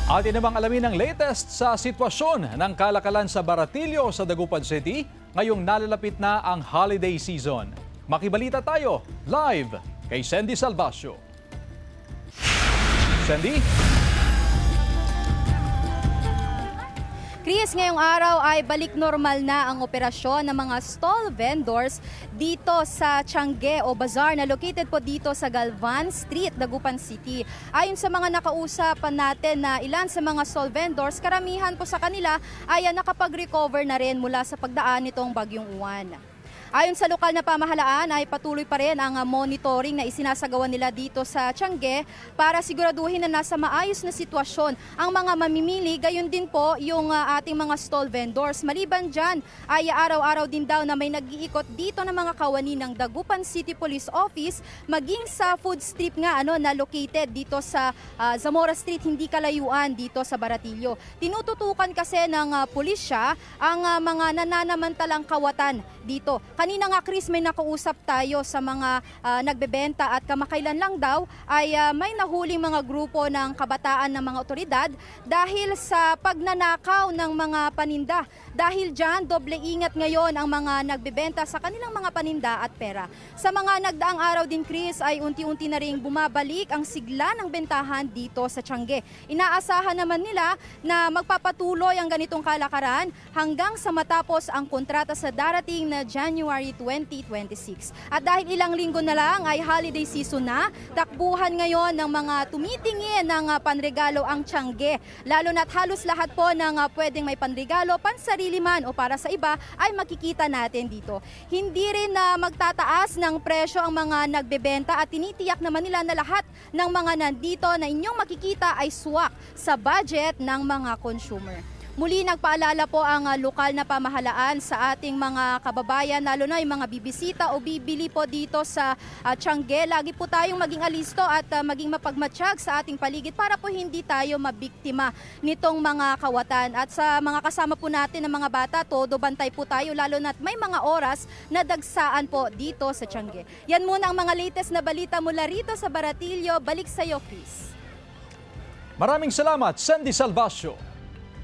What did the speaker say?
Atin namang alamin ang latest sa sitwasyon ng kalakalan sa Baratillo sa Dagupan City ngayong nalalapit na ang holiday season. Makibalita tayo live kay Sandy Salvacio. Sandy? Chris, ngayong araw ay balik normal na ang operasyon ng mga stall vendors dito sa Tiangge o Bazaar na located po dito sa Galvan Street, Dagupan City. Ayon sa mga nakausapan natin na ilan sa mga stall vendors, karamihan po sa kanila ay nakapag-recover na rin mula sa pagdaan nitong Bagyong Uwan. Ayon sa lokal na pamahalaan ay patuloy pa rin ang monitoring na isinasagawa nila dito sa Tiangge para siguraduhin na nasa maayos na sitwasyon ang mga mamimili, gayon din po yung ating mga stall vendors. Maliban dyan ay araw-araw din daw na may nag-iikot dito ng mga kawani ng Dagupan City Police Office maging sa food strip nga na located dito sa Zamora Street, hindi kalayuan dito sa Baratillo. Tinututukan kasi ng pulisya ang mga nananamantalang kawatan dito. Kanina nga, Chris, may nakausap tayo sa mga nagbebenta at kamakailan lang daw ay may nahuling mga grupo ng kabataan ng mga otoridad dahil sa pagnanakaw ng mga paninda. Dahil dyan, doble ingat ngayon ang mga nagbebenta sa kanilang mga paninda at pera. Sa mga nagdaang araw din, Chris, ay unti-unti na rin bumabalik ang sigla ng bentahan dito sa Tiangge. Inaasahan naman nila na magpapatuloy ang ganitong kalakaran hanggang sa matapos ang kontrata sa darating na January 2026. At dahil ilang linggo na lang ay holiday season na, takbuhan ngayon ng mga tumitingin ng panregalo ang Tiangge. Lalo na't halos lahat po ng pwedeng may panregalo, pansarili man o para sa iba ay makikita natin dito. Hindi rin magtataas ng presyo ang mga nagbebenta at tinitiyak naman nila na lahat ng mga nandito na inyong makikita ay swak sa budget ng mga consumer. Muli nagpaalala po ang lokal na pamahalaan sa ating mga kababayan, lalo na yung mga bibisita o bibili po dito sa Tiangge. Lagi po tayong maging alisto at maging mapagmatsyag sa ating paligid para po hindi tayo mabiktima nitong mga kawatan. At sa mga kasama po natin ng mga bata, todo bantay po tayo, lalo na may mga oras na dagsaan po dito sa Tiangge. Yan muna ang mga latest na balita mula rito sa Baratillo. Balik sa iyo, Chris. Maraming salamat, Sandy Salvacio.